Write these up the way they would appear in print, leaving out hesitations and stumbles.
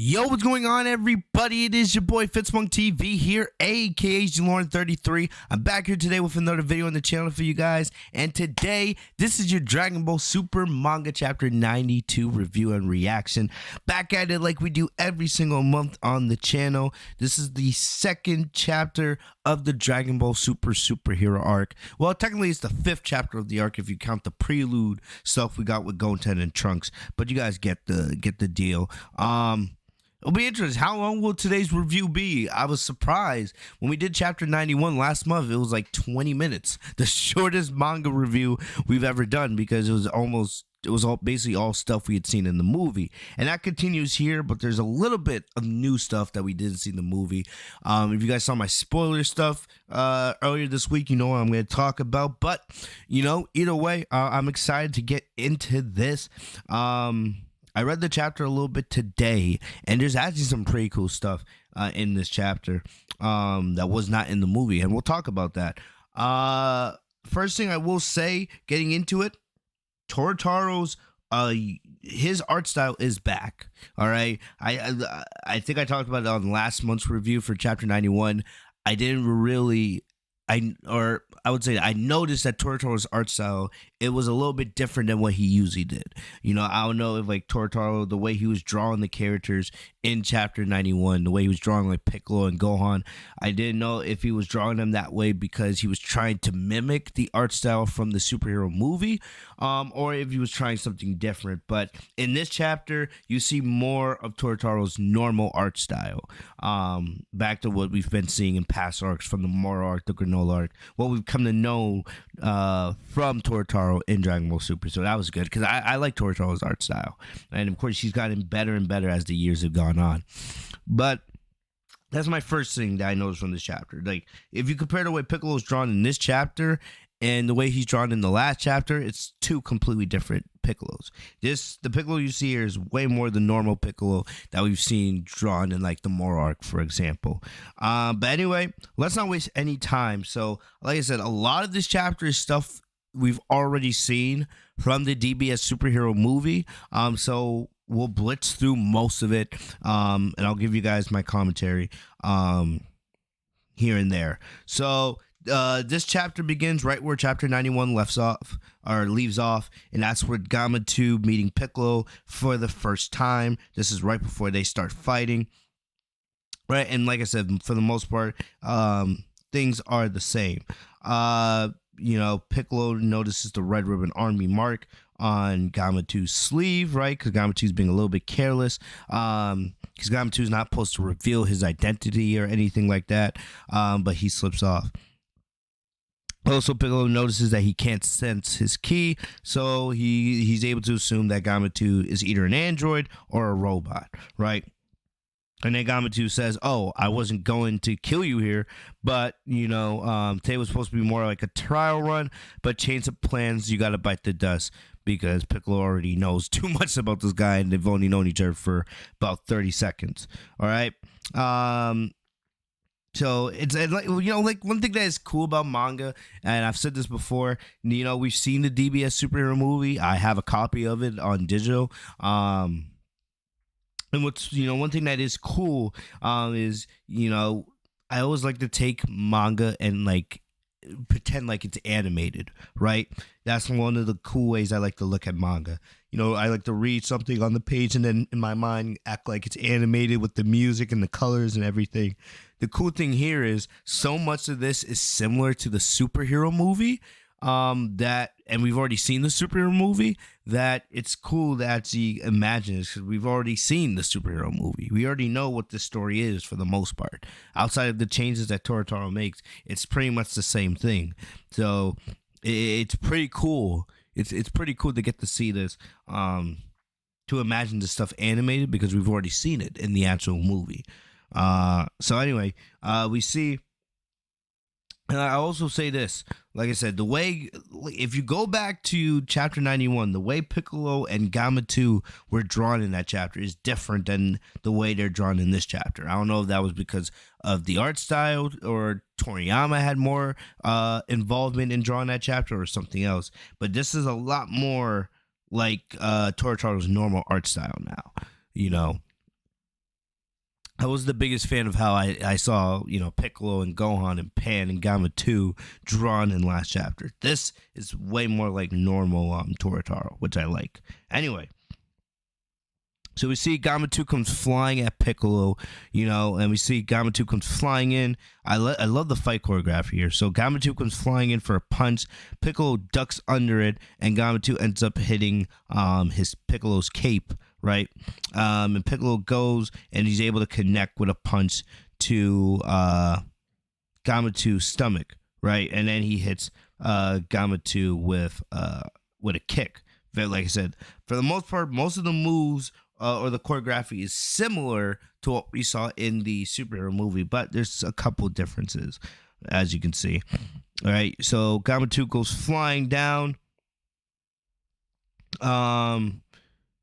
Yo, what's going on, everybody? It is your boy Fitz TV here, aka Lauren33. I'm back here today with another video on the channel for you guys. And today, this is your Dragon Ball Super Manga Chapter 92 review and reaction. Back at it like we do every single month on the channel. This is the second chapter of the Dragon Ball Super superhero arc. Well, technically, it's the fifth chapter of the arc if you count the prelude stuff we got with Goten and Trunks. But you guys get the deal. It'll be interesting. How long will today's review be? I was surprised when we did chapter 91 last month. It was like 20 minutes, the shortest manga review we've ever done, because it was basically all stuff we had seen in the movie, and that continues here. But there's a little bit of new stuff that we didn't see in the movie. If you guys saw my spoiler stuff earlier this week, you know what I'm going to talk about. But either way, I'm excited to get into this. I read the chapter a little bit today, and there's actually some pretty cool stuff in this chapter that was not in the movie, and we'll talk about that. First thing I will say, getting into it, Totaro's his art style is back. All right, I think I talked about it on last month's review for chapter 91. I didn't really. I would say I noticed that Totaro's art style, it was a little bit different than what he usually did. I don't know if like Totaro, the way he was drawing the characters in chapter 91, the way he was drawing like Piccolo and Gohan, I didn't know if he was drawing them that way because he was trying to mimic the art style from the superhero movie, or if he was trying something different. But in this chapter, you see more of Totaro's normal art style, back to what we've been seeing in past arcs, from the Moro arc, the Granola arc, what we've come to know from Totaro in Dragon Ball Super. So that was good, because I like Totaro's art style, and of course she's gotten better and better as the years have gone on. But that's my first thing that I noticed from this chapter. Like, if you compare the way Piccolo's drawn in this chapter and the way he's drawn in the last chapter, it's two completely different Piccolos. The Piccolo you see here is way more the normal Piccolo that we've seen drawn in like the Moro arc, for example. But anyway, let's not waste any time. So, like I said, a lot of this chapter is stuff we've already seen from the DBS superhero movie. So we'll blitz through most of it, and I'll give you guys my commentary here and there. So this chapter begins right where chapter 91 leaves off, and that's with Gamma 2 meeting Piccolo for the first time. This is right before they start fighting, right? And like I said, for the most part, things are the same. Piccolo notices the Red Ribbon Army mark on Gamma 2's sleeve, right? Because Gamma 2's being a little bit careless. Because Gamma 2 is not supposed to reveal his identity or anything like that, but he slips off. Also, Piccolo notices that he can't sense his ki, so he's able to assume that Gamma 2 is either an android or a robot, right? And then Gamma 2 says, "Oh, I wasn't going to kill you here, but, today was supposed to be more like a trial run, but change of plans, you gotta bite the dust," because Piccolo already knows too much about this guy, and they've only known each other for about 30 seconds, all right? So it's like one thing that is cool about manga, and I've said this before, we've seen the DBS superhero movie. I have a copy of it on digital. And what's, one thing that is cool is, I always like to take manga and like pretend like it's animated, right? That's one of the cool ways I like to look at manga. I like to read something on the page and then in my mind act like it's animated with the music and the colors and everything. The cool thing here is so much of this is similar to the superhero movie, and we've already seen the superhero movie, that it's cool to actually imagine this, because we've already seen the superhero movie. We already know what the story is for the most part. Outside of the changes that Totaro makes, it's pretty much the same thing. So it's pretty cool. It's pretty cool to get to see this, to imagine this stuff animated, because we've already seen it in the actual movie. So anyway, we see. And I also say this, like I said, the way, if you go back to chapter 91, the way Piccolo and Gamma 2 were drawn in that chapter is different than the way they're drawn in this chapter. I don't know if that was because of the art style, or Toriyama had more involvement in drawing that chapter, or something else. But this is a lot more like Totaro's normal art style now, I was the biggest fan of how I saw, Piccolo and Gohan and Pan and Gamma 2 drawn in last chapter. This is way more like normal Toritaro, which I like. Anyway, so we see Gamma 2 comes flying at Piccolo, and we see Gamma 2 comes flying in. I love the fight choreography here. So Gamma 2 comes flying in for a punch. Piccolo ducks under it, and Gamma 2 ends up hitting his Piccolo's cape, right? And Piccolo goes, and he's able to connect with a punch to Gamma 2's stomach, right? And then he hits Gamma 2 with a kick. Like I said, for the most part, most of the moves or the choreography is similar to what we saw in the superhero movie, but there's a couple differences, as you can see. All right, so Gamma 2 goes flying down. Gamma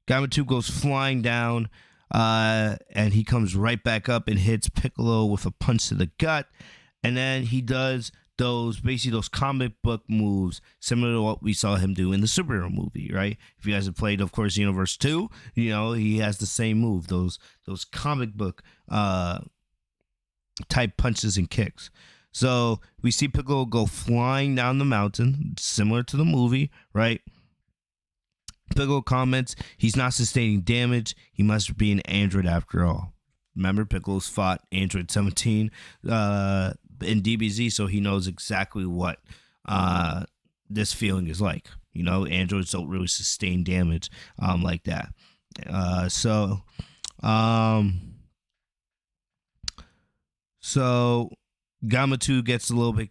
2 goes flying down, and he comes right back up and hits Piccolo with a punch to the gut, and then he does those comic book moves similar to what we saw him do in the superhero movie, right? If you guys have played, of course, Universe 2, he has the same move, those comic book type punches and kicks. So we see Piccolo go flying down the mountain, similar to the movie, right? Piccolo comments he's not sustaining damage. He must be an android after all. Remember, Piccolo's fought Android 17 in DBZ, so he knows exactly what this feeling is like. Androids don't really sustain damage like that. So Gamma 2 gets a little bit,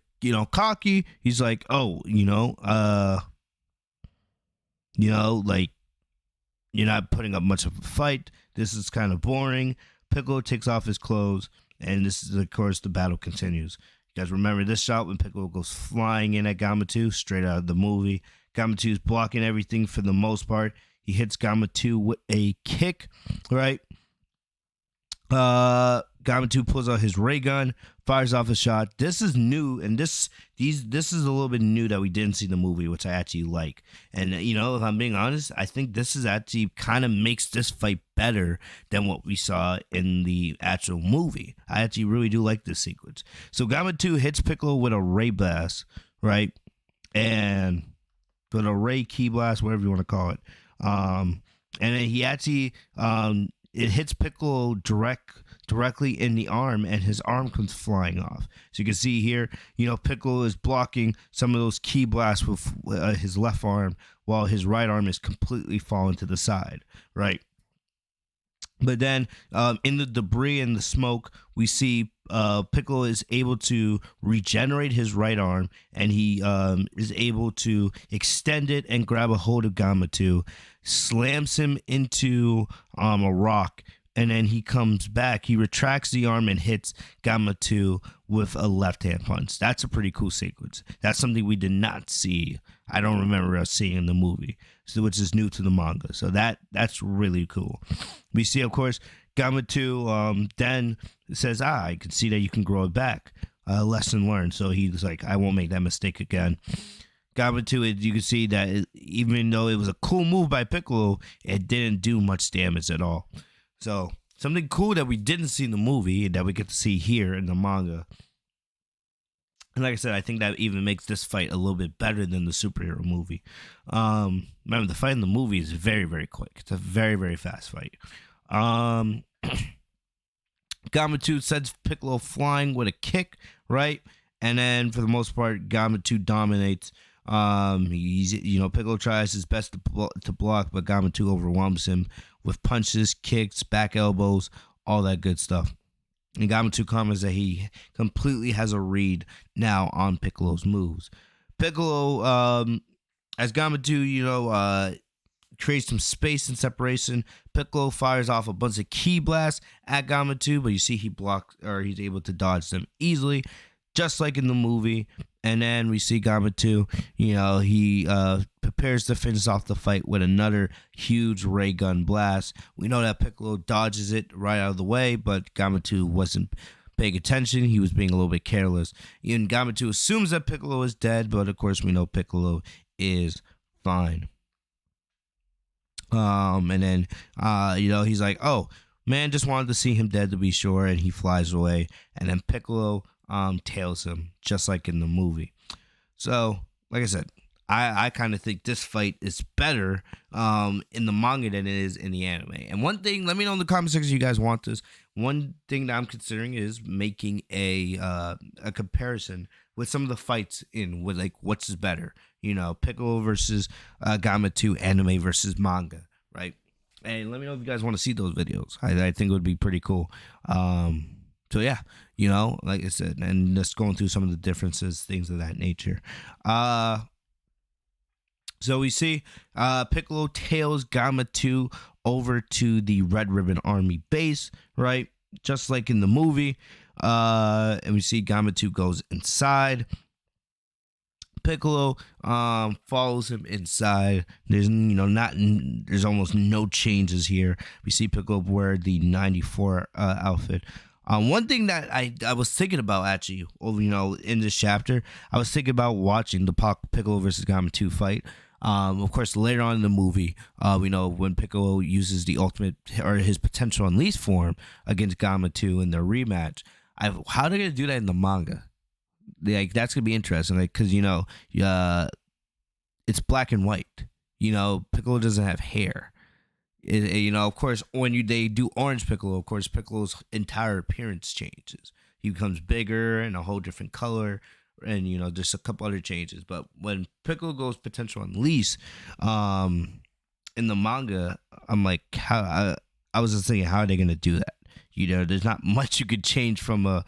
cocky. He's like, oh, like, you're not putting up much of a fight. This is kind of boring. Piccolo takes off his clothes, and this is, of course, the battle continues. You guys remember this shot when Piccolo goes flying in at Gamma 2, straight out of the movie. Gamma 2 is blocking everything for the most part. He hits Gamma 2 with a kick, right? Gamma 2 pulls out his ray gun, fires off a shot. This is new, and this is a little bit new that we didn't see in the movie, which I actually like. And, if I'm being honest, I think this is actually kind of makes this fight better than what we saw in the actual movie. I actually really do like this sequence. So Gamma 2 hits Piccolo with a ray blast, right? And with a ray key blast, whatever you want to call it. And then he actually, it hits Piccolo directly in the arm, and his arm comes flying off. So you can see here, Piccolo is blocking some of those key blasts with his left arm, while his right arm is completely falling to the side, right? But then in the debris and the smoke, we see Piccolo is able to regenerate his right arm, and he is able to extend it and grab a hold of Gamma 2, slams him into a rock, and then he comes back. He retracts the arm and hits Gamma 2 with a left-hand punch. That's a pretty cool sequence. That's something we did not see. I don't remember us seeing in the movie, which is new to the manga. So that's really cool. We see, of course, Gamma 2 then says, I can see that you can grow it back. Lesson learned. So he's like, I won't make that mistake again. Gamma 2, you can see that even though it was a cool move by Piccolo, it didn't do much damage at all. So something cool that we didn't see in the movie and that we get to see here in the manga. And like I said, I think that even makes this fight a little bit better than the superhero movie. Remember, the fight in the movie is very, very quick. It's a very, very fast fight. Gamma 2 sends Piccolo flying with a kick, right? And then for the most part, Gamma 2 dominates. Piccolo tries his best to block, but Gamma 2 overwhelms him with punches, kicks, back elbows, all that good stuff. And Gamma 2 comments that he completely has a read now on Piccolo's moves. Piccolo, as Gamma 2, creates some space and separation. Piccolo fires off a bunch of ki blasts at Gamma 2, but you see he's able to dodge them easily, just like in the movie. And then we see Gamma 2, he prepares to finish off the fight with another huge ray gun blast. We know that Piccolo dodges it right out of the way, but Gamma 2 wasn't paying attention. He was being a little bit careless. And Gamma 2 assumes that Piccolo is dead, but of course we know Piccolo is fine. And then, he's like, oh, Man just wanted to see him dead to be sure, and he flies away. And then Piccolo tails him, just like in the movie. So, like I said, I kind of think this fight is better in the manga than it is in the anime. And one thing, let me know in the comment section if you guys want this. One thing that I'm considering is making a comparison with some of the fights in with like what's better. Piccolo versus Gamma 2 anime versus manga, right? And let me know if you guys want to see those videos. I think it would be pretty cool. So yeah, like I said, and just going through some of the differences, things of that nature. So we see Piccolo tails Gamma 2 over to the Red Ribbon Army base, right? Just like in the movie. And we see Gamma 2 goes inside. Piccolo follows him inside. There's almost no changes here. We see Piccolo wear the 94 outfit. One thing that I was thinking about actually, in this chapter, I was thinking about watching the Piccolo versus Gamma 2 fight. Of course, later on in the movie, we know when Piccolo uses the ultimate or his potential unleashed form against Gamma 2 in their rematch. How are they gonna do that in the manga? Like that's gonna be interesting, like because it's black and white. Piccolo doesn't have hair. Of course, when they do Orange Piccolo, of course, Piccolo's entire appearance changes. He becomes bigger and a whole different color, and there's a couple other changes. But when Piccolo goes potential unleash, in the manga, I'm like, how? I was just thinking, how are they gonna do that? There's not much you could change from a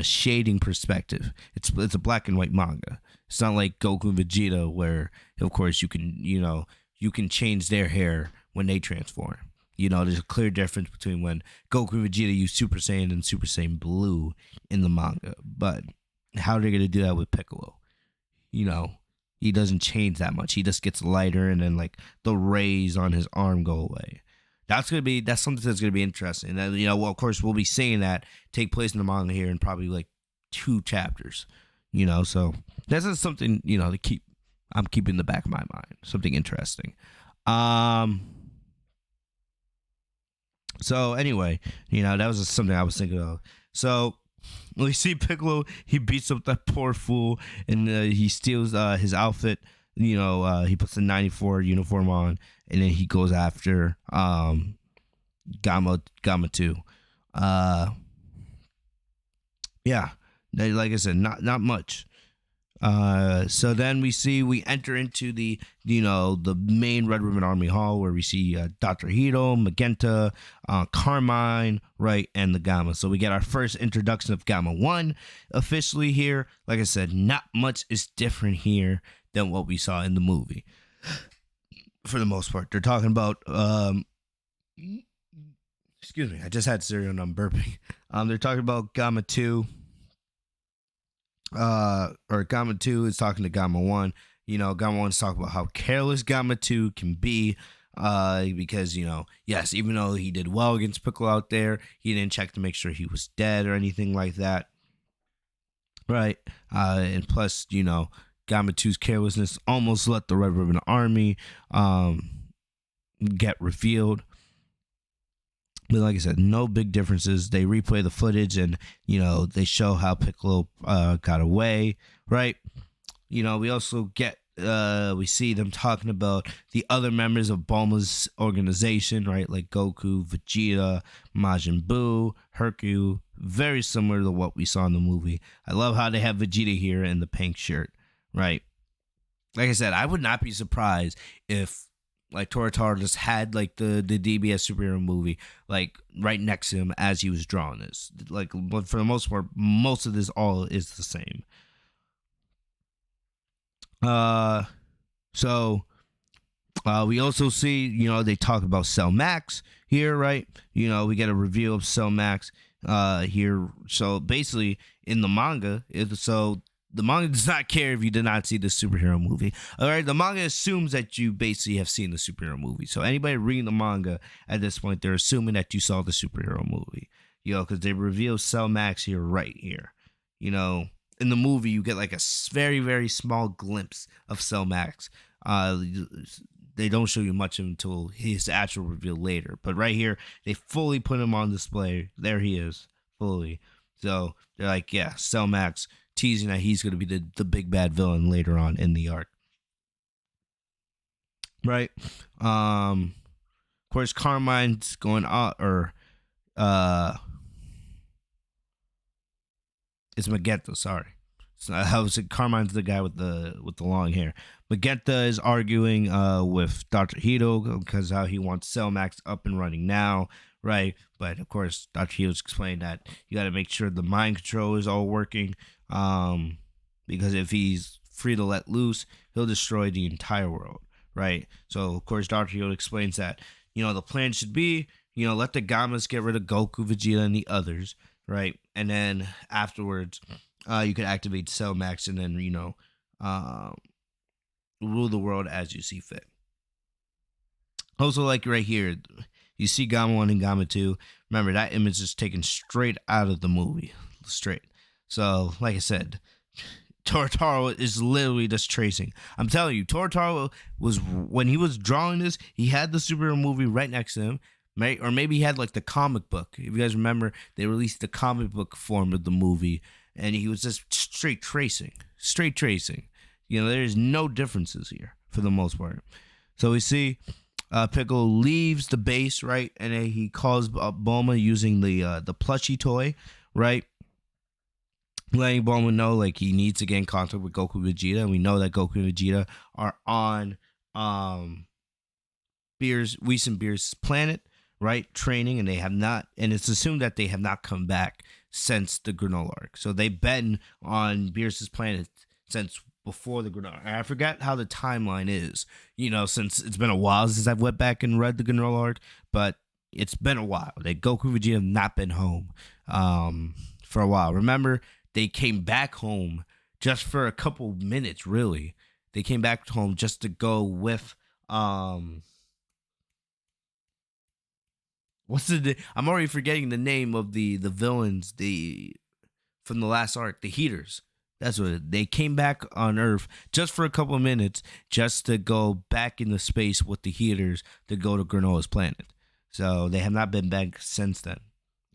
shading perspective. It's a black and white manga. It's not like Goku and Vegeta, where of course you can change their hair when they transform. There's a clear difference between when Goku and Vegeta use Super Saiyan and Super Saiyan Blue in the manga. But how are they gonna do that with Piccolo? He doesn't change that much. He just gets lighter, and then like the rays on his arm go away. That's something that's gonna be interesting. And of course, we'll be seeing that take place in the manga here in probably like 2 chapters. So that's just something to keep. I'm keeping in the back of my mind. Something interesting. So anyway, that was just something I was thinking of. So we see Piccolo. He beats up that poor fool, and he steals his outfit. He puts the 94 uniform on, and then he goes after Gamma 2. Yeah, like I said, not much. So then we enter into the main Red Ribbon Army Hall, where we see Dr. Hito, Magenta, Carmine, right, and the Gamma. So we get our first introduction of Gamma 1 officially here. Like I said, not much is different here than what we saw in the movie. For the most part, they're talking about excuse me, I just had cereal and I'm burping. They're talking about Gamma 2. Or Gamma 2 is talking to Gamma 1. Gamma 1 is talking about how careless Gamma 2 can be. Because, yes, even though he did well against Piccolo out there, he didn't check to make sure he was dead or anything like that. Right. And plus, Gamma 2's carelessness almost let the Red Ribbon Army get revealed. But like I said, no big differences. They replay the footage, and they show how Piccolo got away, right? We also get we see them talking about the other members of Bulma's organization, right? Like Goku, Vegeta, Majin Buu, Hercule, very similar to what we saw in the movie. I love how they have Vegeta here in the pink shirt, right? Like I said, I would not be surprised if like Toritaro just had like the DBS superhero movie like right next to him as he was drawing this. Like, but for the most part, most of this all is the same. So we also see, they talk about Cell Max here, right? We get a review of Cell Max here. So basically in the manga, the manga does not care if you did not see the superhero movie. All right, the manga assumes that you basically have seen the superhero movie. So anybody reading the manga at this point, they're assuming that you saw the superhero movie. Because they reveal Cell Max here, right here. In the movie, you get like a very, very small glimpse of Cell Max. they don't show you much of him until his actual reveal later. But right here, they fully put him on display. There he is, fully. So they're like, yeah, Cell Max teasing that he's going to be the big bad villain later on in the arc. Right? Of course, Carmine's going on, or it's Magenta. Sorry, I was Carmine's the guy with the long hair. Magenta is arguing with Dr. Hito because how he wants Cell Max up and running now, right? But of course, Dr. Hito's explained that you got to make sure the mind control is all working, because if he's free to let loose, he'll destroy the entire world, right? So of course, Dr. Hito explains that the plan should be let the Gammas get rid of Goku, Vegeta, and the others, right? And then afterwards, you could activate Cell Max and then rule the world as you see fit. Also, like right here, you see Gamma 1 and Gamma 2. Remember, that image is taken straight out of the movie. Straight. So, like I said, Torotaro is literally just tracing. I'm telling you, Torotaro was, when he was drawing this, he had the superhero movie right next to him. Right? Or maybe he had like the comic book. If you guys remember, they released the comic book form of the movie, and he was just straight tracing. Straight tracing. There's no differences here for the most part. So we see Piccolo leaves the base, right? And then he calls Bulma using the plushie toy, right? Letting Bulma know like he needs to get in contact with Goku and Vegeta, and we know that Goku and Vegeta are on Whis and Beerus' planet, right? Training, and they have not, and it's assumed that they have not come back since the Granola arc. So they've been on Beerus' planet since before the Granola. I forgot how the timeline is, since it's been a while since I've went back and read the Granola arc, but it's been a while. Goku and Vegeta have not been home for a while. Remember, they came back home just for a couple minutes, really. They came back home just to go with I'm already forgetting the name of the villains from the last arc, the Heaters. That's what they came back on Earth just for a couple of minutes, just to go back into space with the Heaters to go to Granola's planet. So they have not been back since then.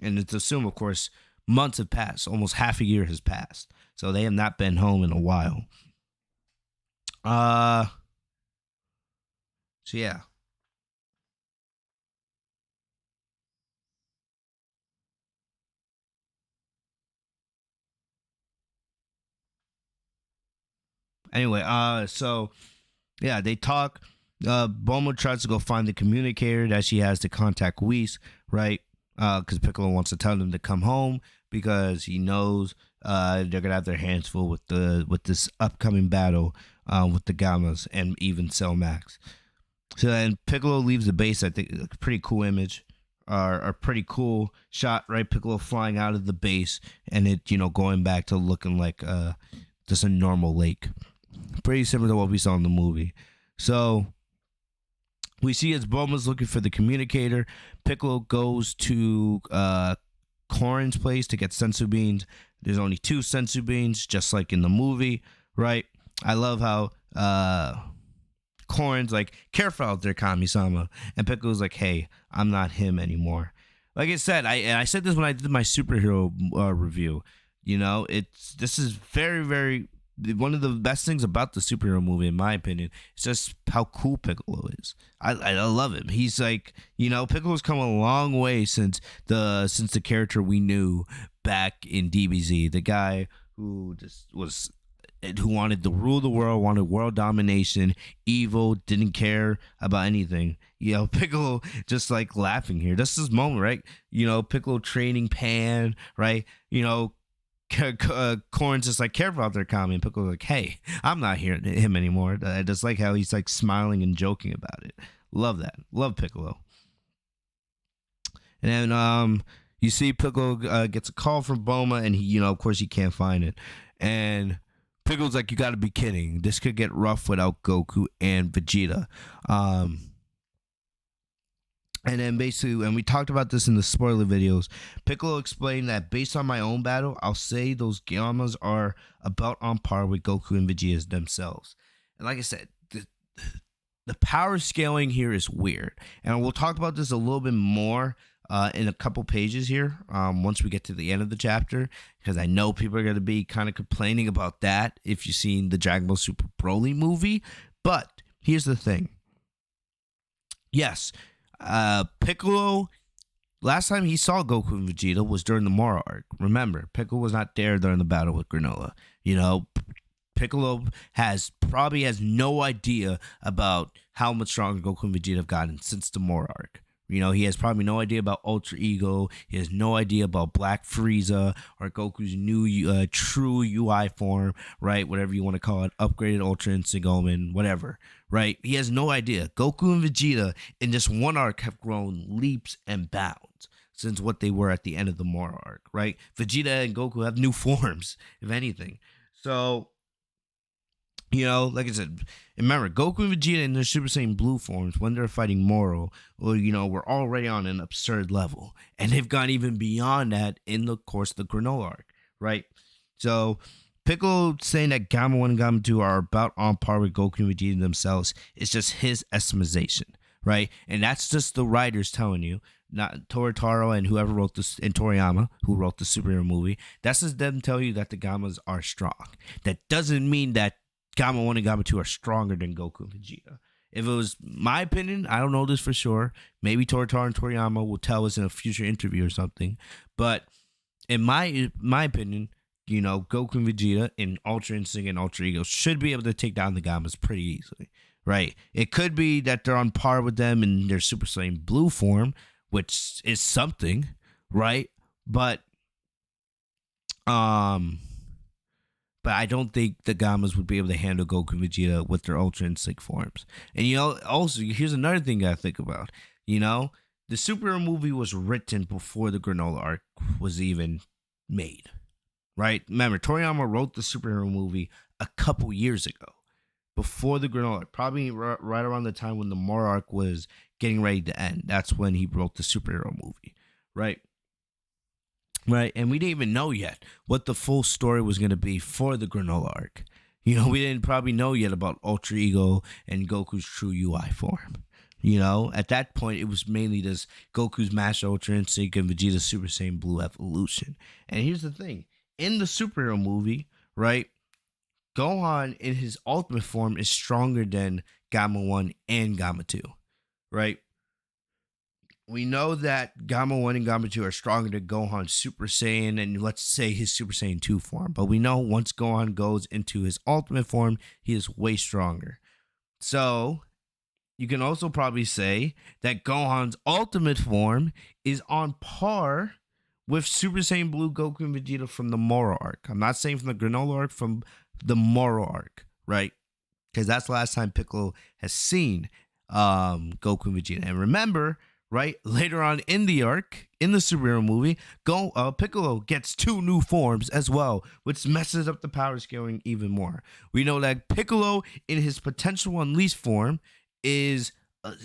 And it's assumed, of course, months have passed. Almost half a year has passed. So they have not been home in a while. So yeah. Anyway, so yeah, they talk. Bulma tries to go find the communicator that she has to contact Whis, right? Because Piccolo wants to tell them to come home because he knows they're gonna have their hands full with this upcoming battle with the Gammas and even Cell Max. So then Piccolo leaves the base. I think a pretty cool image, or a pretty cool shot, right? Piccolo flying out of the base and it going back to looking like just a normal lake. Pretty similar to what we saw in the movie. So we see as Bulma's looking for the communicator, Piccolo goes to Korin's place to get sensu beans. There's only 2 sensu beans, just like in the movie, right? I love how Korin's like, careful out there, Kami-sama. And Piccolo's like, hey, I'm not him anymore. Like I said, I said this when I did my superhero review. This is very, very, one of the best things about the superhero movie, in my opinion, is just how cool Piccolo is. I love him. He's like, Piccolo's come a long way since the character we knew back in DBZ. The guy who wanted to rule the world, wanted world domination, evil, didn't care about anything. Piccolo just like laughing here. This is his moment, right? Piccolo training Pan, right? Korin's just like, careful out there, Kami. And Piccolo's like, hey, I'm not hearing him anymore. I just like how he's like smiling and joking about it. Love that. Love Piccolo. And then you see Piccolo gets a call from Bulma, and he, of course, he can't find it. And Piccolo's like, you got to be kidding. This could get rough without Goku and Vegeta. And then basically, and we talked about this in the spoiler videos, Piccolo explained that based on my own battle, I'll say those Gammas are about on par with Goku and Vegeta themselves. And like I said, the power scaling here is weird, and we'll talk about this a little bit more in a couple pages here once we get to the end of the chapter, because I know people are going to be kind of complaining about that if you've seen the Dragon Ball Super Broly movie. But here's the thing. Yes, Piccolo, last time he saw Goku and Vegeta was during the Moro arc. Remember, Piccolo was not there during the battle with Granola. You know, Piccolo probably has no idea about how much stronger Goku and Vegeta have gotten since the Moro arc. You know, he has probably no idea about Ultra Ego. He has no idea about Black Frieza or Goku's new true UI form, right? Whatever you want to call it, upgraded Ultra Instinct Gomen, whatever, right? He has no idea. Goku and Vegeta in this one arc have grown leaps and bounds since what they were at the end of the Moro arc, right? Vegeta and Goku have new forms, if anything. So, you know, like I said, remember, Goku and Vegeta in their Super Saiyan Blue forms, when they're fighting Moro, well, you know, we're already on an absurd level. And they've gone even beyond that in the course of the Granola arc, right? So, Piccolo saying that Gamma 1 and Gamma 2 are about on par with Goku and Vegeta themselves is just his estimation, right? And that's just the writers telling you, not Toritaro and whoever wrote this, and Toriyama, who wrote the superhero movie. That's just them telling you that the Gammas are strong. That doesn't mean that Gamma 1 and Gamma 2 are stronger than Goku and Vegeta. If it was my opinion, I don't know this for sure. Maybe Toritaro and Toriyama will tell us in a future interview or something. But in my opinion, you know, Goku and Vegeta in Ultra Instinct and Ultra Ego should be able to take down the Gammas pretty easily, right? It could be that they're on par with them in their Super Saiyan Blue form, which is something, right? But I don't think the Gammas would be able to handle Goku and Vegeta with their Ultra Instinct forms. And, you know, also, here's another thing I think about. You know, the superhero movie was written before the Granola arc was even made, right? Remember, Toriyama wrote the superhero movie a couple years ago, before the Granola arc, probably right around the time when the Moro arc was getting ready to end. That's when he wrote the superhero movie, right? Right, and we didn't even know yet what the full story was going to be for the Granola arc. You know, we didn't probably know yet about Ultra Ego and Goku's true UI form. You know, at that point, it was mainly just Goku's Master Ultra Instinct and Vegeta's Super Saiyan Blue evolution. And here's the thing. In the superhero movie, right, Gohan in his ultimate form is stronger than Gamma 1 and Gamma 2, right? We know that Gamma 1 and Gamma 2 are stronger than Gohan's Super Saiyan and, let's say, his Super Saiyan 2 form. But we know once Gohan goes into his ultimate form, he is way stronger. So, you can also probably say that Gohan's ultimate form is on par with Super Saiyan Blue Goku and Vegeta from the Moro arc. I'm not saying from the Granola arc, from the Moro arc, right? Because that's the last time Piccolo has seen Goku and Vegeta. And remember, right, later on in the arc, in the superhero movie, Piccolo gets 2 new forms as well, which messes up the power scaling even more. We know that Piccolo, in his potential unleashed form, is,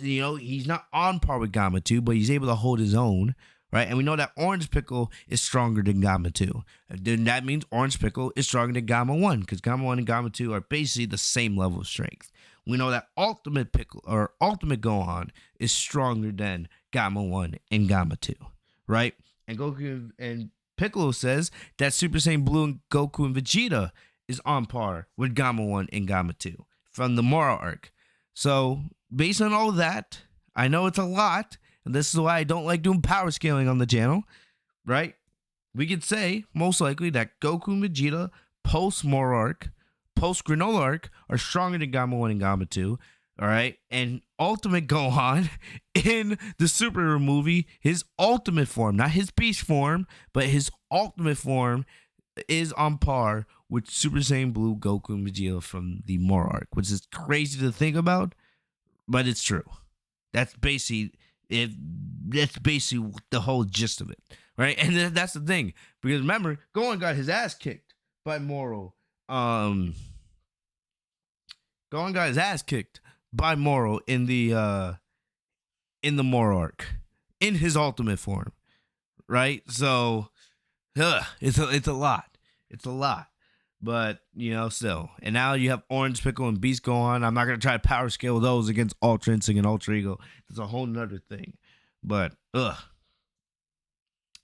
you know, he's not on par with Gamma 2, but he's able to hold his own, right? And we know that Orange Piccolo is stronger than Gamma 2. Then that means Orange Piccolo is stronger than Gamma 1, because Gamma 1 and Gamma 2 are basically the same level of strength. We know that Ultimate Piccolo, or Ultimate Gohan, is stronger than Gamma 1 and Gamma 2, right? And Goku and Piccolo says that Super Saiyan Blue and Goku and Vegeta is on par with Gamma 1 and Gamma 2 from the Moro arc. So, based on all that, I know it's a lot, and this is why I don't like doing power scaling on the channel, right? We could say, most likely, that Goku and Vegeta post-Moro arc, post-Granola arc, are stronger than Gamma 1 and Gamma 2, all right? And Ultimate Gohan, in the superhero movie, his ultimate form, not his beast form, but his ultimate form, is on par with Super Saiyan Blue Goku and Vegeta from the Moro arc, which is crazy to think about, but it's true. That's basically it. That's basically the whole gist of it, right? And that's the thing, because remember, Gohan got his ass kicked by Moro. Gohan got his ass kicked by Moro in the Moro arc, in his ultimate form, right? So, it's a lot. It's a lot. But still. And now you have Orange Piccolo and Beast go on. I'm not gonna try to power scale those against Ultra Instinct and Ultra Ego. That's a whole nother thing. But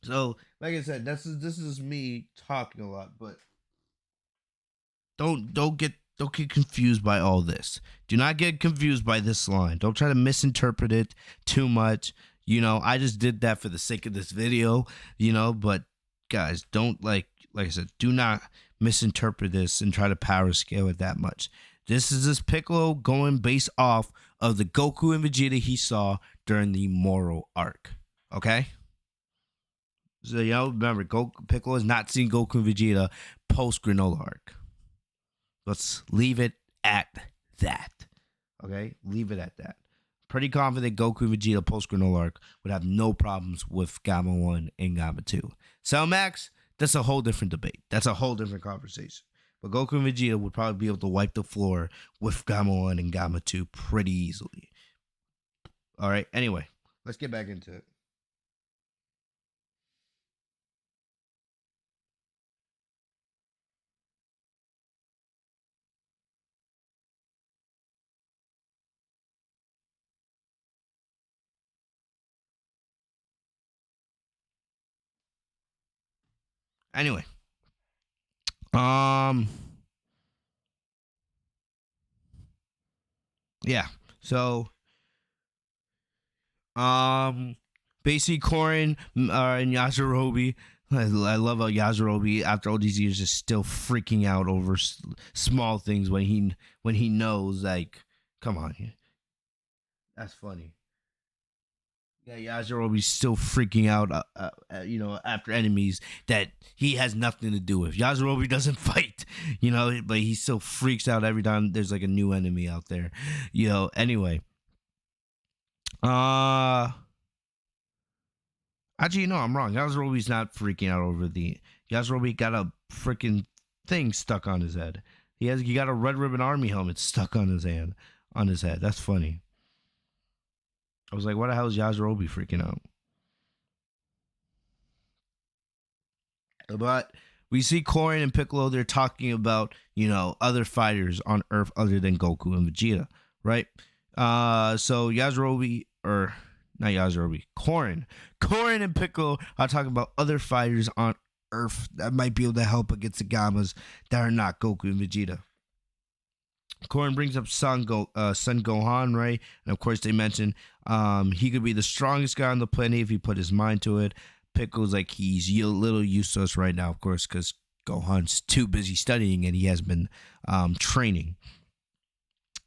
so like I said, this is me talking a lot, but don't get confused by all this. Do not get confused by this line. Don't try to misinterpret it too much. I just did that for the sake of this video, but guys, don't like I said, do not misinterpret this and try to power scale it that much. This is this Piccolo going based off of the Goku and Vegeta he saw during the Moro arc. Okay? So remember, Piccolo has not seen Goku and Vegeta post Granola arc. Let's leave it at that. Okay? Leave it at that. Pretty confident Goku and Vegeta post Granola arc would have no problems with Gamma 1 and Gamma 2. Cell Max, that's a whole different debate. That's a whole different conversation. But Goku and Vegeta would probably be able to wipe the floor with Gamma 1 and Gamma 2 pretty easily. Alright, anyway, let's get back into it. Anyway, yeah. So, basically, Korin and Yajirobe. I love how Yajirobe, after all these years, is still freaking out over small things when he knows, like, come on, that's funny. Yeah, Yajirobe's still freaking out, after enemies that he has nothing to do with. Yajirobe doesn't fight, but he still freaks out every time there's like a new enemy out there, Anyway, actually, no, I'm wrong. Yajirobe's not freaking out over Yajirobe got a freaking thing stuck on his head. He got a Red Ribbon Army helmet stuck on his head. That's funny. I was like, what the hell is Yajirobe freaking out? But we see Korin and Piccolo, they're talking about, other fighters on Earth other than Goku and Vegeta, right? So Yajirobe, or not Yajirobe, Korin and Piccolo are talking about other fighters on Earth that might be able to help against the Gammas that are not Goku and Vegeta. Korin brings up Son Gohan, right? And of course, they mention he could be the strongest guy on the planet if he put his mind to it. Piccolo's like he's a little useless right now, of course, because Gohan's too busy studying and he has been training.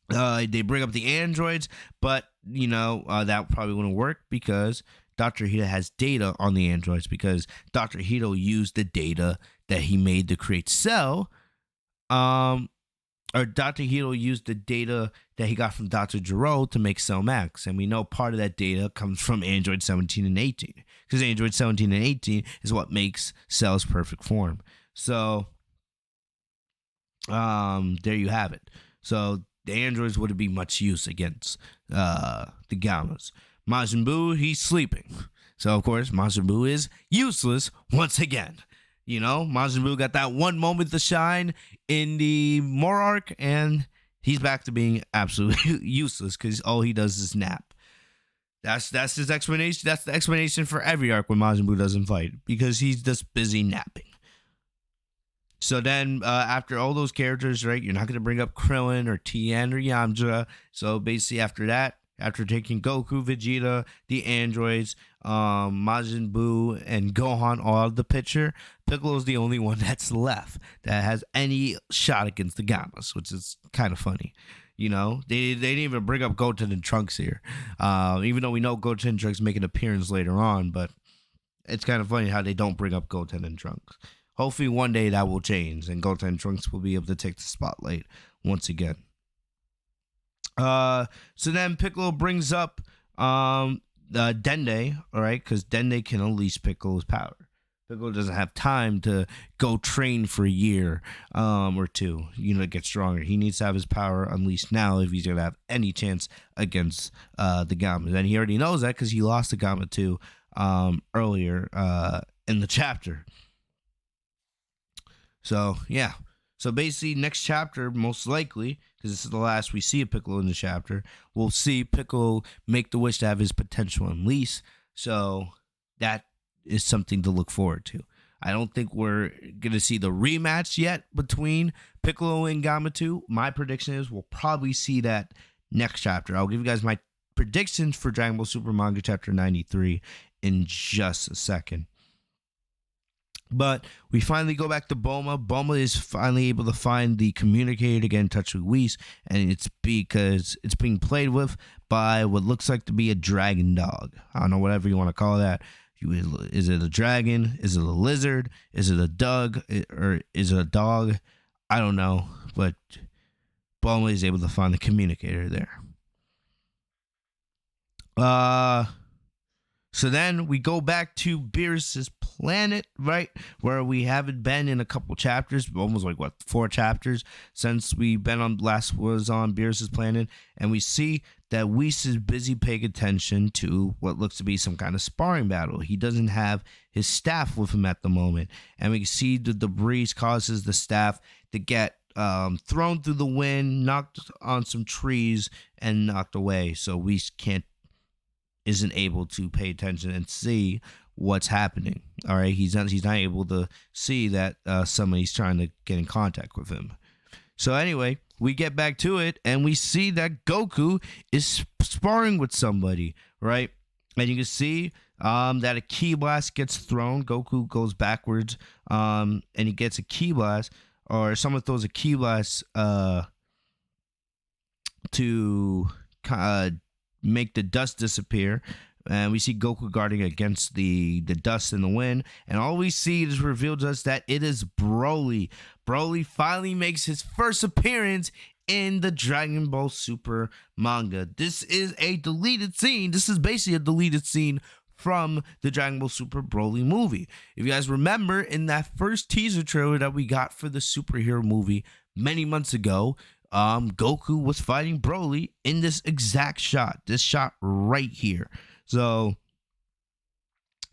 They bring up the androids, but that probably wouldn't work because Dr. Hito has data on the androids because Dr. Hito used the data that he made to create Cell. Or Dr. Hito used the data that he got from Dr. Gero to make Cell Max. And we know part of that data comes from Android 17 and 18. Because Android 17 and 18 is what makes Cell's perfect form. So, there you have it. So, the androids wouldn't be much use against the Gammas. Majin Buu, he's sleeping. So, of course, Majin Buu is useless once again. Majin Buu got that one moment to shine in the Moro arc, and he's back to being absolutely useless because all he does is nap. That's his explanation. That's the explanation for every arc when Majin Buu doesn't fight because he's just busy napping. So then, after all those characters, right, you're not going to bring up Krillin or Tien or Yamcha. So basically, after that, after taking Goku, Vegeta, the androids, Majin Buu, and Gohan all out of the picture, Piccolo's the only one that's left that has any shot against the Gammas, which is kind of funny. They didn't even bring up Goten and Trunks here, even though we know Goten and Trunks make an appearance later on, but it's kind of funny how they don't bring up Goten and Trunks. Hopefully one day that will change and Goten and Trunks will be able to take the spotlight once again. So then Piccolo brings up Dende, all right, because Dende can unleash Piccolo's power. Piccolo doesn't have time to go train for a year or two, to get stronger. He needs to have his power unleashed now if he's going to have any chance against the Gammas. And he already knows that because he lost the Gamma 2 earlier in the chapter. So, yeah. So basically, next chapter, most likely, because this is the last we see of Piccolo in the chapter, we'll see Piccolo make the wish to have his potential unleashed. So that is something to look forward to. I don't think we're going to see the rematch yet between Piccolo and Gamatu. My prediction is we'll probably see that next chapter. I'll give you guys my predictions for Dragon Ball Super Manga Chapter 93 in just a second. But we finally go back to Bulma. Bulma is finally able to find the communicator to get in touch with Whis, and it's because it's being played with by what looks like to be a dragon dog. I don't know, whatever you want to call that. Is it a dragon? Is it a lizard? Is it a dog? Or is it a dog? I don't know, but Bulma is able to find the communicator there. So then we go back to Beerus's planet, right? Where we haven't been in a couple chapters, almost like 4 chapters since we been on Beerus's planet, and we see that Whis is busy paying attention to what looks to be some kind of sparring battle. He doesn't have his staff with him at the moment, and we see the debris causes the staff to get thrown through the wind, knocked on some trees, and knocked away. So Whis isn't able to pay attention and see what's happening. All right, he's not able to see that somebody's trying to get in contact with him. So anyway, we get back to it, and we see that Goku is sparring with somebody, right? And you can see that a ki blast gets thrown. Goku goes backwards, and he gets a ki blast, or someone throws a ki blast to make the dust disappear, and we see Goku guarding against the dust in the wind, and all we see is revealed to us that it is Broly. Broly finally makes his first appearance in the Dragon Ball Super manga. This is a deleted scene. This is basically a deleted scene from the Dragon Ball Super Broly movie. If you guys remember, in that first teaser trailer that we got for the superhero movie many months ago, Goku was fighting Broly in this exact shot. This shot right here. So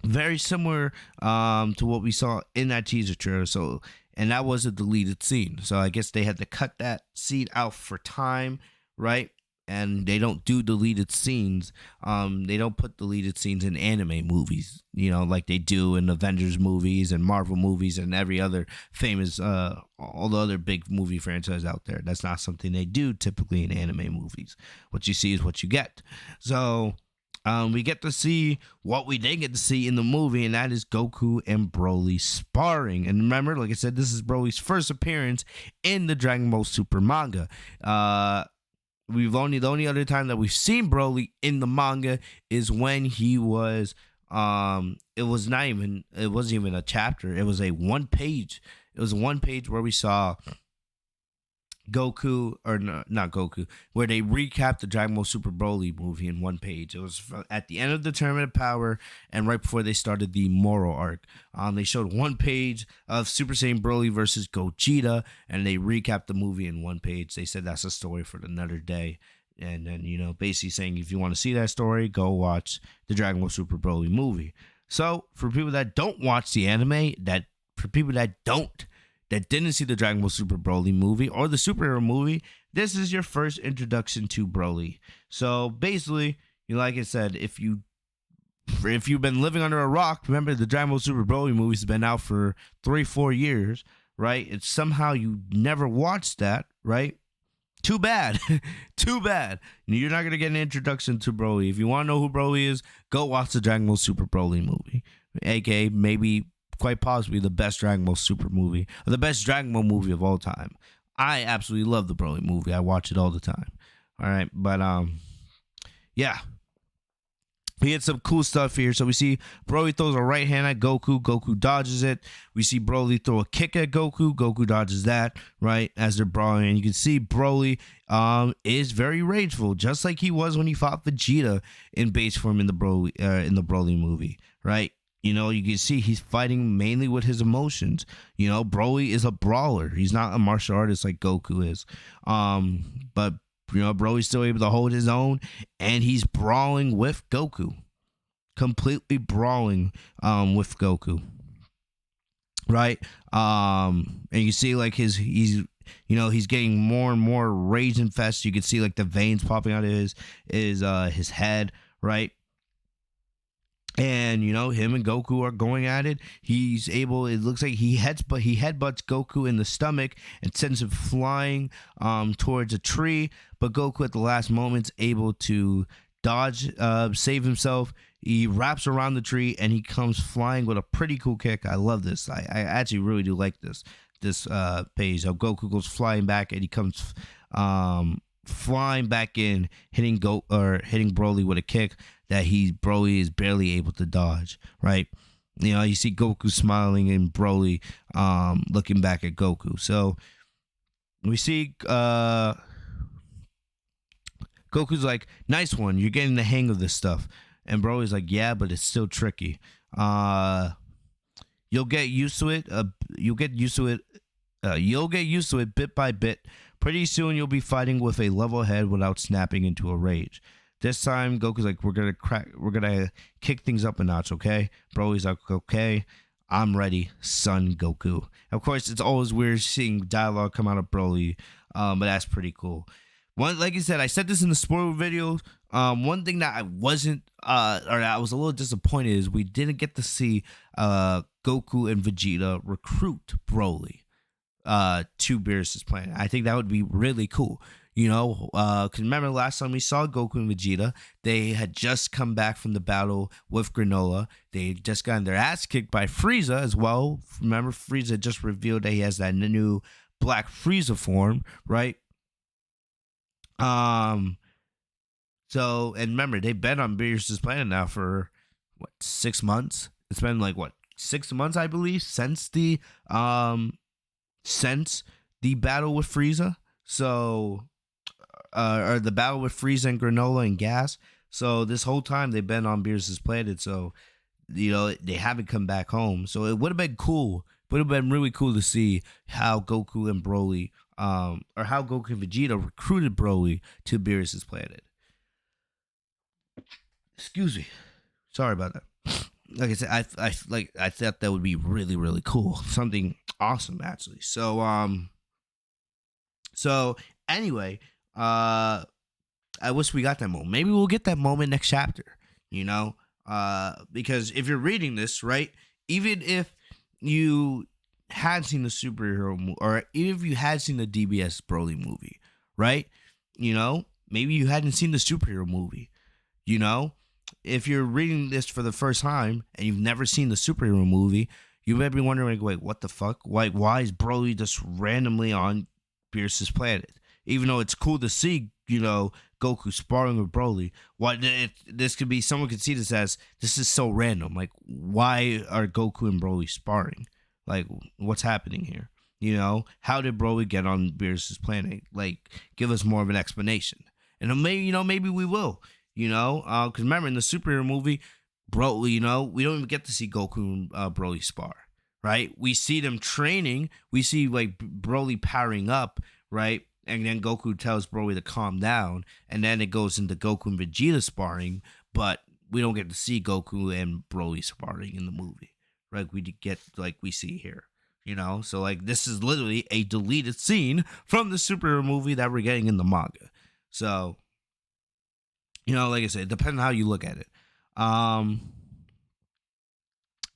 very similar to what we saw in that teaser trailer. So, and that was a deleted scene. So I guess they had to cut that scene out for time, right? And they don't do deleted scenes. They don't put deleted scenes in anime movies, like they do in Avengers movies and Marvel movies and every other famous, all the other big movie franchises out there. That's not something they do typically in anime movies. What you see is what you get. So we get to see what we didn't get to see in the movie, and that is Goku and Broly sparring. And remember, like I said, this is Broly's first appearance in the Dragon Ball Super manga. The only other time that we've seen Broly in the manga is when he was it wasn't even a chapter. It was a one page. It was one page where we saw Goku, or no, not Goku, where they recapped the Dragon Ball Super Broly movie in one page. It was at the end of the Tournament of Power and right before they started the Moro arc. They showed one page of Super Saiyan Broly versus Gogeta, and they recapped the movie in one page. They said that's a story for another day. And then, basically saying if you want to see that story, go watch the Dragon Ball Super Broly movie. So, for people that don't watch the anime, for people that didn't see the Dragon Ball Super Broly movie or the superhero movie, this is your first introduction to Broly. So basically, like I said, if you've been living under a rock, remember the Dragon Ball Super Broly movie's been out for 3-4 years, right? It's somehow you never watched that, right? Too bad. Too bad. You're not going to get an introduction to Broly. If you want to know who Broly is, go watch the Dragon Ball Super Broly movie. AKA maybe quite possibly the best Dragon Ball Super movie, or the best Dragon Ball movie of all time. I absolutely love the Broly movie. I watch it all the time. All right, but yeah. We had some cool stuff here. So we see Broly throws a right hand at Goku. Goku dodges it. We see Broly throw a kick at Goku. Goku dodges that, right, as they're brawling. And you can see Broly is very rageful, just like he was when he fought Vegeta in base form in the Broly movie, right? You can see he's fighting mainly with his emotions. Broly is a brawler. He's not a martial artist like Goku is. But Broly's still able to hold his own, and he's brawling with Goku. Completely brawling with Goku. right? And you see like he's getting more and more rage infested. You can see like the veins popping out of his head, right? And him and Goku are going at it. He's able. It looks like he headbutts Goku in the stomach and sends him flying towards a tree. But Goku at the last moment's able to dodge, save himself. He wraps around the tree and he comes flying with a pretty cool kick. I love this. I actually really do like this page. How Goku goes flying back and he comes flying back in, hitting Broly with a kick that Broly is barely able to dodge, right? You see Goku smiling and Broly looking back at Goku. So we see Goku's like, nice one, you're getting the hang of this stuff. And Broly's like, yeah, but it's still tricky. You'll get used to it. You'll get used to it bit by bit. Pretty soon you'll be fighting with a level head without snapping into a rage. This time Goku's like, we're gonna kick things up a notch, okay? Broly's like, okay, I'm ready, son Goku. Of course, it's always weird seeing dialogue come out of Broly, but that's pretty cool. Like I said, I said this in the spoiler video. One thing that I wasn't, or I was a little disappointed is we didn't get to see Goku and Vegeta recruit Broly to Beerus' planet. I think that would be really cool. Because remember last time we saw Goku and Vegeta, they had just come back from the battle with Granola. They had just gotten their ass kicked by Frieza as well. Remember, Frieza just revealed that he has that new Black Frieza form, right? So, and remember, they've been on Beerus' planet now for, 6 months? It's been 6 months, I believe, since the battle with Frieza. So, or the battle with Frieza and Granola and Gas. So, this whole time, they've been on Beerus' planet. So, they haven't come back home. So, it would have been cool. Would have been really cool to see how Goku and Broly, or how Goku and Vegeta recruited Broly to Beerus' planet. Excuse me. Sorry about that. Like I said, I thought that would be really, really cool. Something awesome, actually. So anyway, I wish we got that moment. Maybe we'll get that moment next chapter. Because if you're reading this, right, even if you had seen the superhero movie, or even if you had seen the DBS Broly movie, right? Maybe you hadn't seen the superhero movie. If you're reading this for the first time and you've never seen the superhero movie, you may be wondering, wait, what the fuck? Why is Broly just randomly on Beerus' planet? Even though it's cool to see, Goku sparring with Broly. Someone could see this as, this is so random. Like, why are Goku and Broly sparring? Like, what's happening here? How did Broly get on Beerus' planet? Like, give us more of an explanation. And maybe we will. Because remember in the superhero movie, Broly, we don't even get to see Goku and Broly spar, right? We see them training. We see like Broly powering up, right? And then Goku tells Broly to calm down, and then it goes into Goku and Vegeta sparring, but we don't get to see Goku and Broly sparring in the movie, right? We get like we see here, So like this is literally a deleted scene from the superhero movie that we're getting in the manga. So. Like I said, it depends on how you look at it. But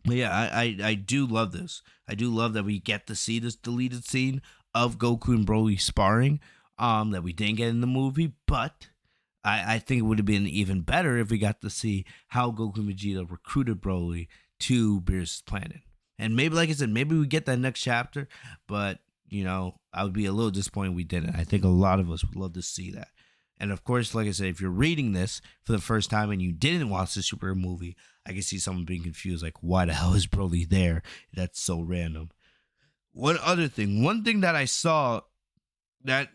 yeah, I do love this. I do love that we get to see this deleted scene of Goku and Broly sparring that we didn't get in the movie. But I think it would have been even better if we got to see how Goku and Vegeta recruited Broly to Beerus' planet. And maybe, like I said, maybe we get that next chapter. But, I would be a little disappointed we didn't. I think a lot of us would love to see that. And of course, like I said, if you're reading this for the first time and you didn't watch the superhero movie, I can see someone being confused, like, why the hell is Broly there? That's so random. One thing that I saw that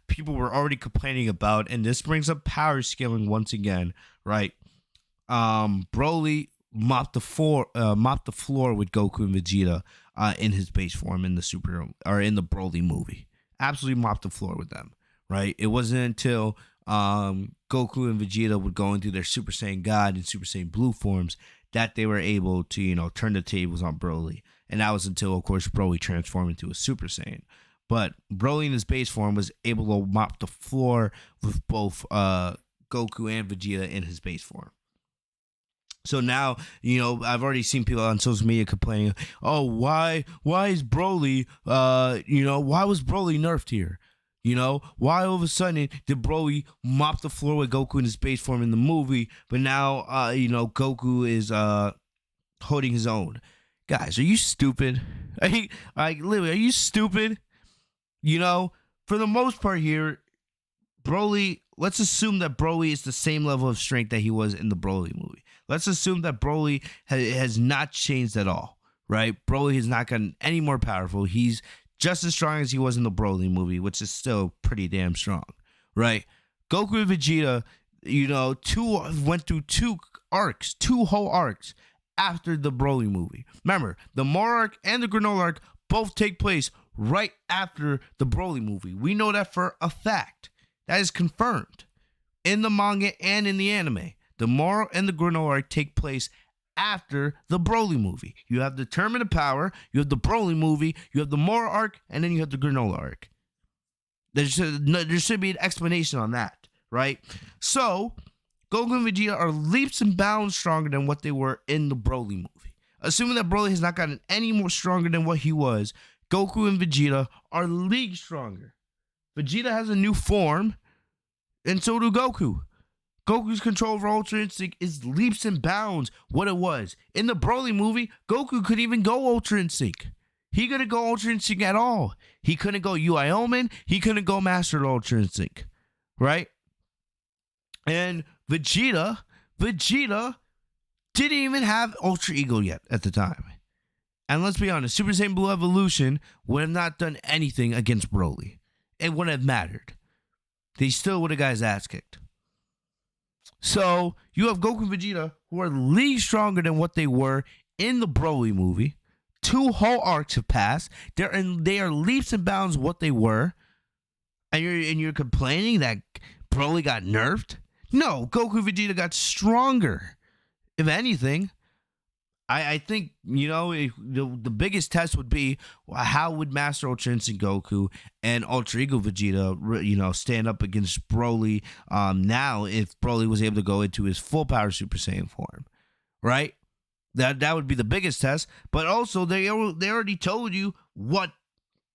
people were already complaining about, and this brings up power scaling once again, right? Broly mopped the floor with Goku and Vegeta in his base form in the superhero or in the Broly movie. Absolutely mopped the floor with them. Right, it wasn't until Goku and Vegeta would go into their Super Saiyan God and Super Saiyan Blue forms that they were able to, turn the tables on Broly and that was until, of course, Broly transformed into a Super Saiyan. But Broly in his base form was able to mop the floor with both Goku and Vegeta in his base form. So now, I've already seen people on social media complaining, oh, why is Broly, why was Broly nerfed here? Why all of a sudden did Broly mop the floor with Goku in his base form in the movie, but now, Goku is holding his own? Guys, are you stupid? Literally, are you stupid? For the most part here, Broly, let's assume that Broly is the same level of strength that he was in the Broly movie. Let's assume that Broly has not changed at all, right? Broly has not gotten any more powerful. He's just as strong as he was in the Broly movie, which is still pretty damn strong, right? Goku and Vegeta, went through two whole arcs after the Broly movie. Remember, the Moro arc and the Granola arc both take place right after the Broly movie. We know that for a fact. That is confirmed in the manga and in the anime. The Moro and the Granola arc take place after the Broly movie. You have the Tournament of Power, you have the Broly movie, you have the Moro arc, and then you have the Granola arc. There should be an explanation on that, right? So, Goku and Vegeta are leaps and bounds stronger than what they were in the Broly movie. Assuming that Broly has not gotten any more stronger than what he was, Goku and Vegeta are leagues stronger. Vegeta has a new form, and so do Goku. Goku's control over Ultra Instinct is leaps and bounds what it was. In the Broly movie, Goku couldn't even go Ultra Instinct. He couldn't go Ultra Instinct at all. He couldn't go UI Omen. He couldn't go Master Ultra Instinct. Right? And Vegeta didn't even have Ultra Ego yet at the time. And let's be honest, Super Saiyan Blue Evolution would have not done anything against Broly. It wouldn't have mattered. They still would have got his ass kicked. So, you have Goku and Vegeta, who are leagues stronger than what they were in the Broly movie. 2 whole arcs have passed. They are leaps and bounds what they were. And you're complaining that Broly got nerfed? No, Goku and Vegeta got stronger. If anything, I think, the biggest test would be, how would Master Ultra Instinct Goku and Ultra Ego Vegeta, stand up against Broly now if Broly was able to go into his full power Super Saiyan form, right? That would be the biggest test. But also, they already told you what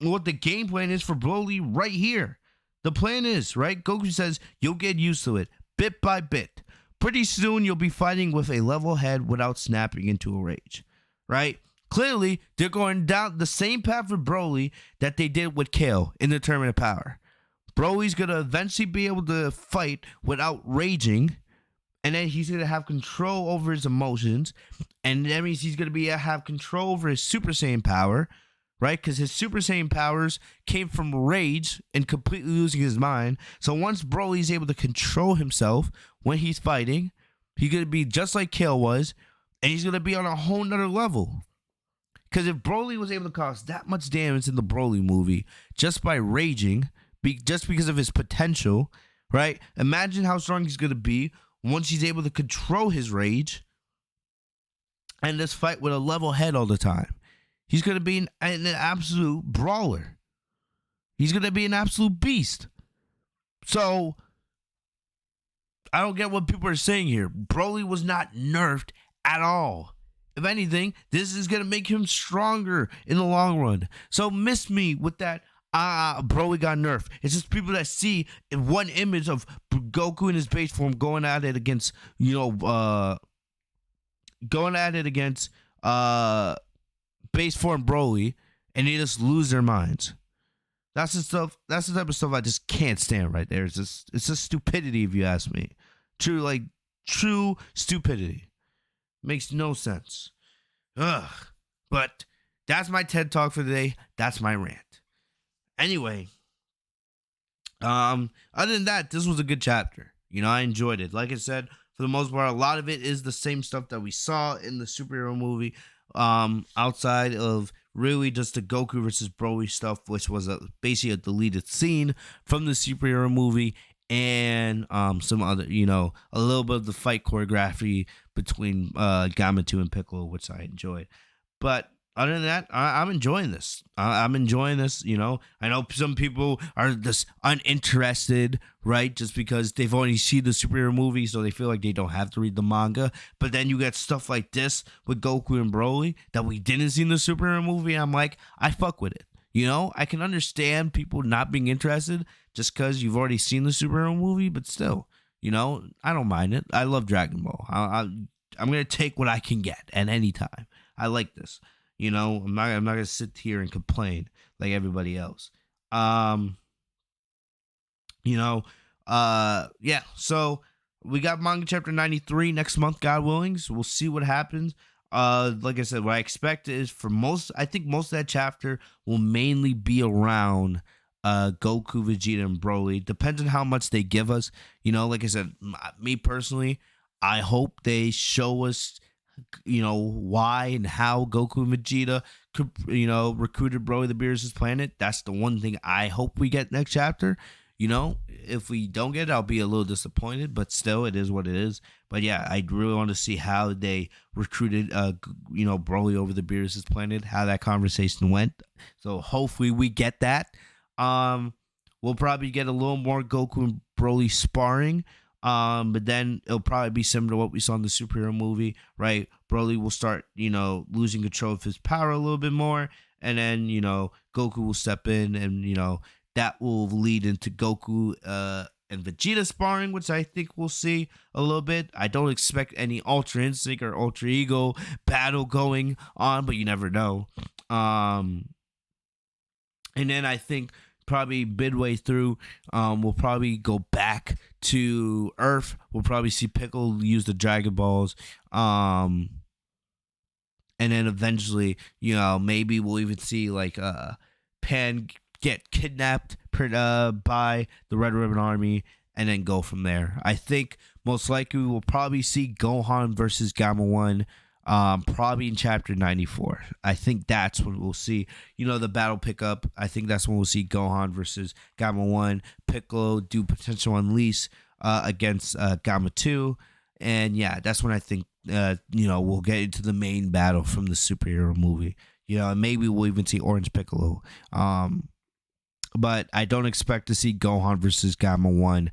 the game plan is for Broly right here. The plan is, right? Goku says, you'll get used to it, bit by bit. Pretty soon, you'll be fighting with a level head without snapping into a rage, right? Clearly, they're going down the same path with Broly that they did with Kale in the Tournament of Power. Broly's going to eventually be able to fight without raging, and then he's going to have control over his emotions, and that means he's going to have control over his Super Saiyan power, right? Because his Super Saiyan powers came from rage and completely losing his mind. So once Broly's able to control himself when he's fighting, he's going to be just like Kale was, and he's going to be on a whole nother level. Because if Broly was able to cause that much damage in the Broly movie just by raging, just because of his potential, right? Imagine how strong he's going to be once he's able to control his rage and just fight with a level head all the time. He's going to be an absolute brawler. He's going to be an absolute beast. So, I don't get what people are saying here. Broly was not nerfed at all. If anything, this is going to make him stronger in the long run. So, miss me with that, Broly got nerfed. It's just people that see one image of Goku in his base form going at it against, base form Broly, and they just lose their minds. That's the stuff. That's the type of stuff I just can't stand right there. It's just stupidity, if you ask me. True stupidity. Makes no sense. Ugh. But that's my TED Talk for today. That's my rant. Anyway, other than that, this was a good chapter. I enjoyed it. Like I said, for the most part, a lot of it is the same stuff that we saw in the superhero movie. Outside of really just the Goku versus Broly stuff, which was basically a deleted scene from the superhero movie, and some other, a little bit of the fight choreography between Gamatu and Piccolo, which I enjoyed. But other than that, I'm enjoying this. I'm enjoying this. You know, I know some people are just uninterested, right? Just because they've only seen the superhero movie, so they feel like they don't have to read the manga. But then you get stuff like this with Goku and Broly that we didn't see in the superhero movie. I'm like, I fuck with it. You know, I can understand people not being interested just because you've already seen the superhero movie, but still, you know, I don't mind it. I love Dragon Ball. I'm gonna take what I can get at any time. I like this. You know, I'm not gonna sit here and complain like everybody else. Um, you know, yeah. So we got manga chapter 93 next month, God willing. So we'll see what happens. Like I said, what I expect is for most, I think most of that chapter will mainly be around Goku, Vegeta, and Broly. Depends on how much they give us. You know, like I said, me personally, I hope they show us, you know, why and how Goku and Vegeta could, you know, recruited Broly the Beerus' planet. That's the one thing I hope we get next chapter. You know, if we don't get it, I'll be a little disappointed, but still, it is what it is. But yeah, I really want to see how they recruited, you know, Broly over the Beerus' planet, how that conversation went. So hopefully we get that. We'll probably get a little more Goku and Broly sparring. But then it'll probably be similar to what we saw in the superhero movie, right? Broly will start, you know, losing control of his power a little bit more, and then, you know, Goku will step in, and, you know, that will lead into Goku and Vegeta sparring, which I think we'll see a little bit. I don't expect any Ultra Instinct or Ultra Ego battle going on, but you never know. And then I think probably midway through, we'll probably go back to Earth. We'll probably see Piccolo use the Dragon Balls. And then eventually, you know, maybe we'll even see like Pan get kidnapped by the Red Ribbon Army, and then go from there. I think most likely we'll probably see Gohan versus Gamma 1, probably in chapter 94. I think that's when we'll see, you know, the battle pick up. I think that's when we'll see Gohan versus Gamma 1, Piccolo do potential unleash against Gamma 2. And yeah, that's when I think, you know, we'll get into the main battle from the superhero movie. You know, and maybe we'll even see Orange Piccolo. But I don't expect to see Gohan versus Gamma 1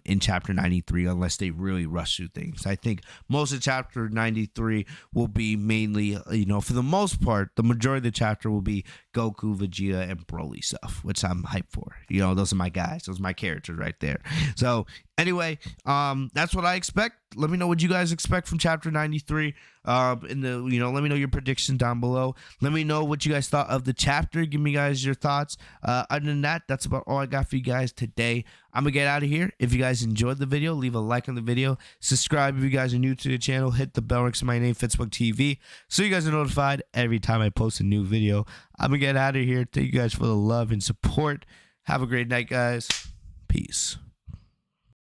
in Chapter 93 unless they really rush through things. I think most of Chapter 93 will be mainly, you know, for the most part, the majority of the chapter will be Goku, Vegeta, and Broly stuff, which I'm hyped for. You know, those are my guys. Those are my characters right there. So anyway, that's what I expect. Let me know what you guys expect from Chapter 93. Let me know your prediction down below. Let me know what you guys thought of the chapter. Give me guys your thoughts. Other than that, that's about all I got for you guys today. I'm gonna get out of here. If you guys enjoyed the video, leave a like on the video. Subscribe if you guys are new to the channel. Hit the bell next to my name, Fitz TV, so you guys are notified every time I post a new video. I'm gonna get out of here. Thank you guys for the love and support. Have a great night, guys. Peace.